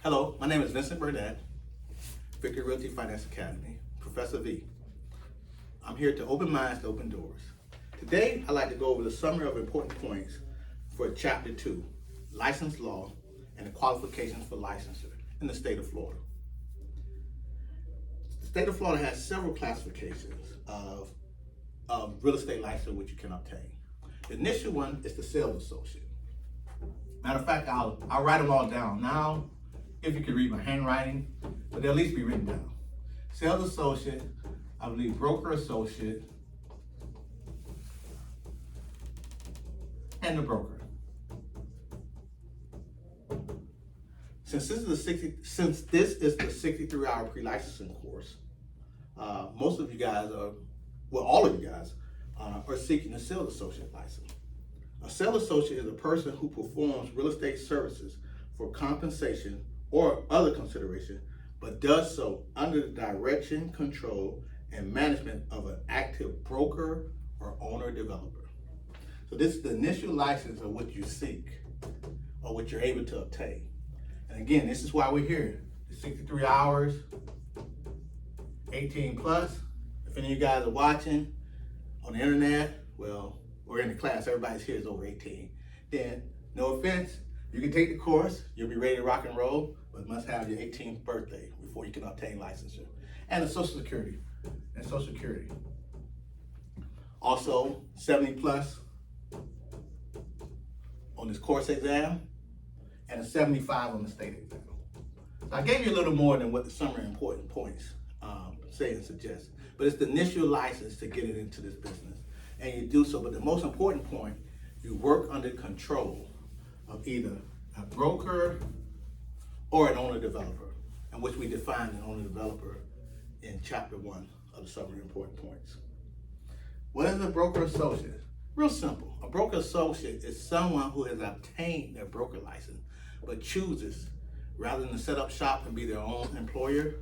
Hello, my name is Vincent Burnett, Victory Realty Finance Academy, Professor V. I'm here to open minds to open doors. Today, I'd like to go over the summary of important points for Chapter 2, License Law and the Qualifications for Licensure in the state of Florida. The state of Florida has several classifications of real estate license which you can obtain. The initial one is the sales associate. Matter of fact, I'll write them all down now. If you can read my handwriting, but they'll at least be written down. Sales associate, I believe broker associate, and the broker. Since this is the 63-hour pre-licensing course, most of you guys all of you guys are seeking a sales associate license. A sales associate is a person who performs real estate services for compensation or other consideration, but does so under the direction, control, and management of an active broker or owner developer. So this is the initial license of what you seek or what you're able to obtain. And again, this is why we're here. The 63 hours, 18 plus. If any of you guys are watching on the internet, well, or in the class, everybody's here is over 18. Then, no offense, you can take the course, you'll be ready to rock and roll, but must have your 18th birthday before you can obtain licensure. And the Social Security, Also, 70 plus on this course exam, and a 75 on the state exam. So I gave you a little more than what the summary important points say and suggest, but it's the initial license to get it into this business. And you do so, but the most important point, you work under control of either a broker or an owner developer, in which we define an owner developer in Chapter 1 of the summary important points. What is a broker associate? Real simple. A broker associate is someone who has obtained their broker license, but chooses, rather than set up shop and be their own employer,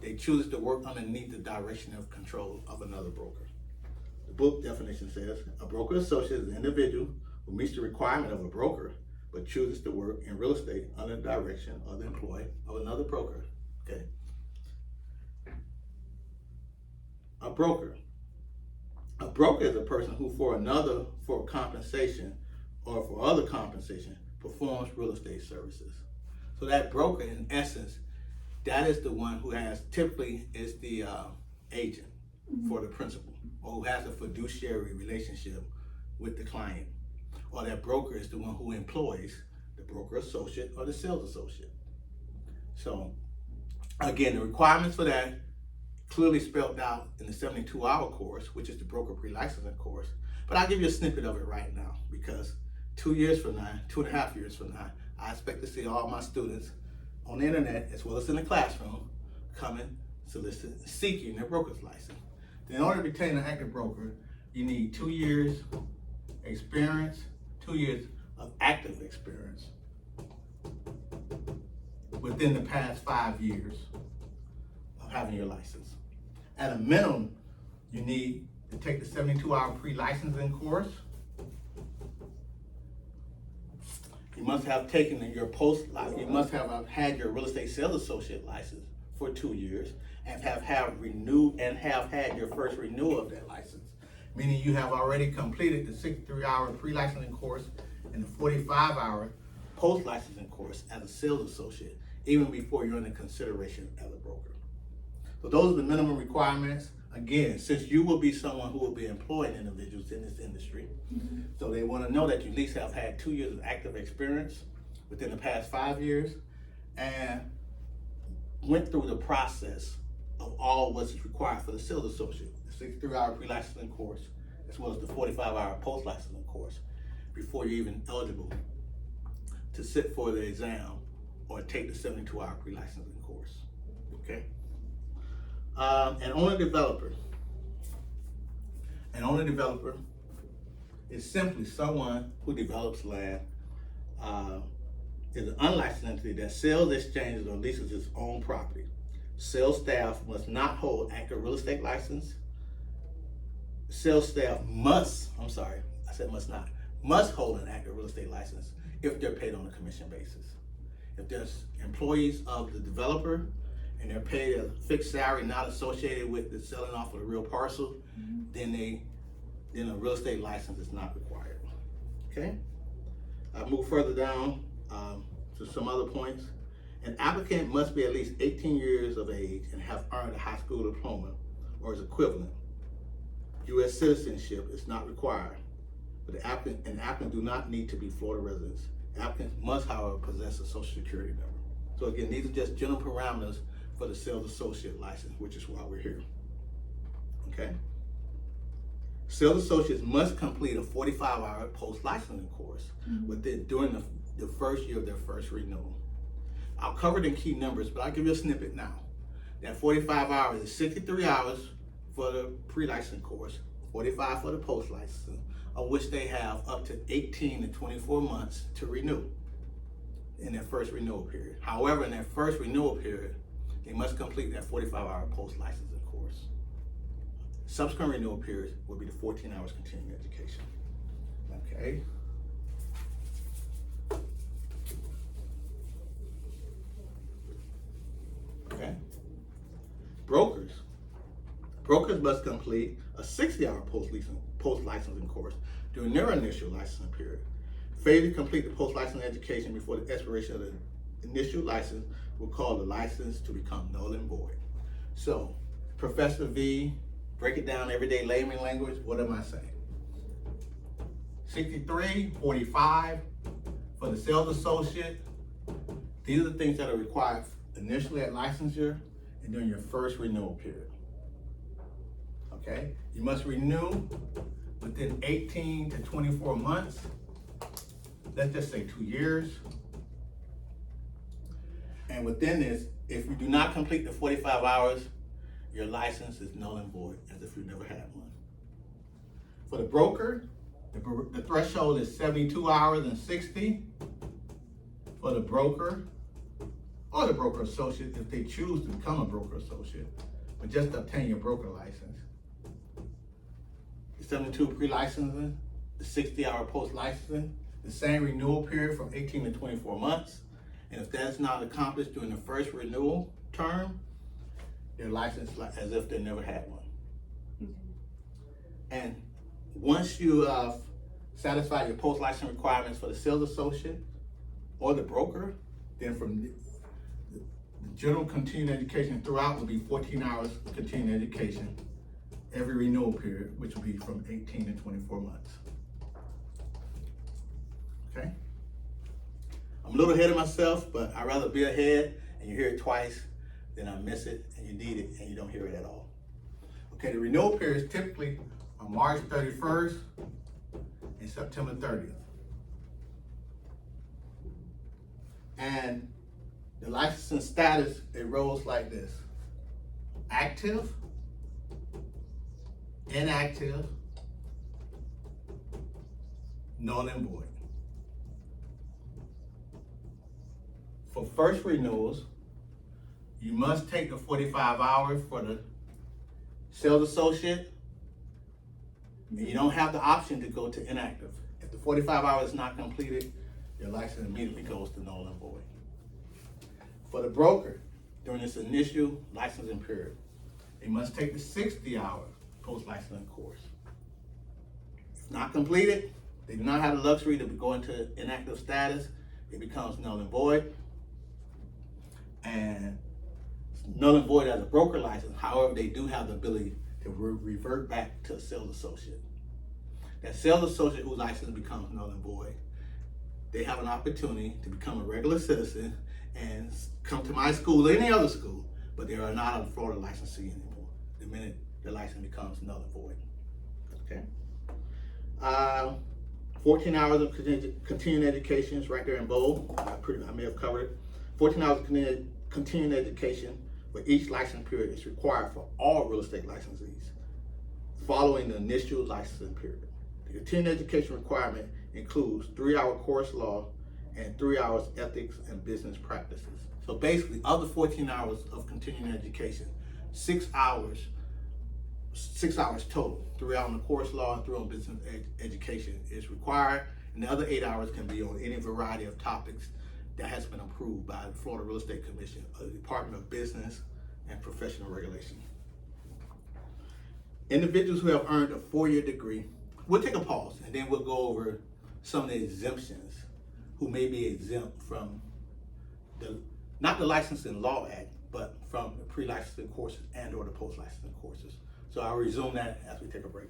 they choose to work underneath the direction of control of another broker. The book definition says, a broker associate is an individual who meets the requirement of a broker, but chooses to work in real estate under the direction of the employee of another broker. Okay. A broker. A broker is a person who for compensation or for other compensation, performs real estate services. So that broker, in essence, that is the one who typically is the agent for the principal, or who has a fiduciary relationship with the client. Or that broker is the one who employs the broker associate or the sales associate. So again, the requirements for that clearly spelled out in the 72-hour course, which is the broker pre-licensing course. But I'll give you a snippet of it right now, because 2.5 years from now, I expect to see all my students on the internet, as well as in the classroom, coming, seeking their broker's license. In order to obtain an active broker, you need 2 years experience, 2 years of active experience within the past 5 years of having your license. At a minimum, you need to take the 72-hour pre-licensing course. You must have taken your you must have had your real estate sales associate license for 2 years and have had your first renewal of that license. Meaning you have already completed the 63-hour pre-licensing course and the 45-hour post-licensing course as a sales associate, even before you're under consideration as a broker. So those are the minimum requirements. Again, since you will be someone who will be employing individuals in this industry, so they want to know that you at least have had 2 years of active experience within the past 5 years and went through the process of all what's required for the sales associate, the 63-hour pre-licensing course, as well as the 45-hour post-licensing course, before you're even eligible to sit for the exam or take the 72-hour pre-licensing course. Okay. An owner developer. An owner developer is simply someone who develops land, is an unlicensed entity that sells, exchanges, or leases its own property. Sales staff must not hold active real estate license. Sales staff must hold an active real estate license if they're paid on a commission basis. If there's employees of the developer and they're paid a fixed salary not associated with the selling off of the real parcel, then a real estate license is not required. Okay? I move further down to some other points. An applicant must be at least 18 years of age and have earned a high school diploma or its equivalent. U.S. citizenship is not required, but an applicant do not need to be Florida residents. Applicants must, however, possess a Social Security number. So again, these are just general parameters for the sales associate license, which is why we're here. Okay? Sales associates must complete a 45-hour post-licensing course during the first year of their first renewal. I'll cover it in key numbers, but I'll give you a snippet now. That 45 hours is 63 hours for the pre-licensing course, 45 for the post-licensing, of which they have up to 18 to 24 months to renew in their first renewal period. However, in their first renewal period, they must complete that 45-hour post-licensing course. Subsequent renewal periods will be the 14 hours continuing education. Okay. Okay. Brokers must complete a 60-hour post-licensing course during their initial licensing period. Failure to complete the post-licensing education before the expiration of the initial license will cause the license to become null and void. So, Professor V, break it down everyday layman language. What am I saying? 63, 45 for the sales associate. These are the things that are required initially at licensure and during your first renewal period. Okay? You must renew within 18 to 24 months. Let's just say 2 years. And within this, if you do not complete the 45 hours, your license is null and void, as if you never had one. For the broker, the threshold is 72 hours and 60 for the broker or the broker associate if they choose to become a broker associate, but just to obtain your broker license. The 72 pre-licensing, the 60-hour post-licensing, the same renewal period from 18 to 24 months. And if that's not accomplished during the first renewal term, they're licensed as if they never had one. And once you satisfy your post-license requirements for the sales associate or the broker, then from the general continuing education throughout will be 14 hours of continuing education every renewal period, which will be from 18 to 24 months. Okay? I'm a little ahead of myself, but I'd rather be ahead and you hear it twice than I miss it and you need it and you don't hear it at all. Okay, the renewal periods typically are March 31st and September 30th. And the licensing status, it rolls like this: active, inactive, null and void. For first renewals, you must take the 45 hours for the sales associate, and you don't have the option to go to inactive. If the 45 hours is not completed, your license immediately goes to null and void. For the broker, during this initial licensing period, they must take the 60-hour post-licensing course. If not completed, they do not have the luxury to go into inactive status. It becomes null and void. And null and void as a broker license. However, they do have the ability to revert back to a sales associate. That sales associate whose license becomes null and void, they have an opportunity to become a regular citizen and come to my school or any other school, but they are not a Florida licensee anymore the minute their license becomes null and void. Okay. 14 hours of continuing education is right there in bold. I may have covered it. 14 hours of continuing education for each license period is required for all real estate licensees following the initial licensing period. The continuing education requirement includes 3-hour course law and 3 hours ethics and business practices. So basically, of the 14 hours of continuing education, 6 hours total. 3 hours on the course law and 3 on business education is required, and the other 8 hours can be on any variety of topics that has been approved by the Florida Real Estate Commission, the Department of Business and Professional Regulation. Individuals who have earned a 4-year degree, we'll take a pause and then we'll go over some of the exemptions who may be exempt from not the Licensing Law Act, but from the pre-licensing courses and or the post-licensing courses. So I'll resume that as we take a break.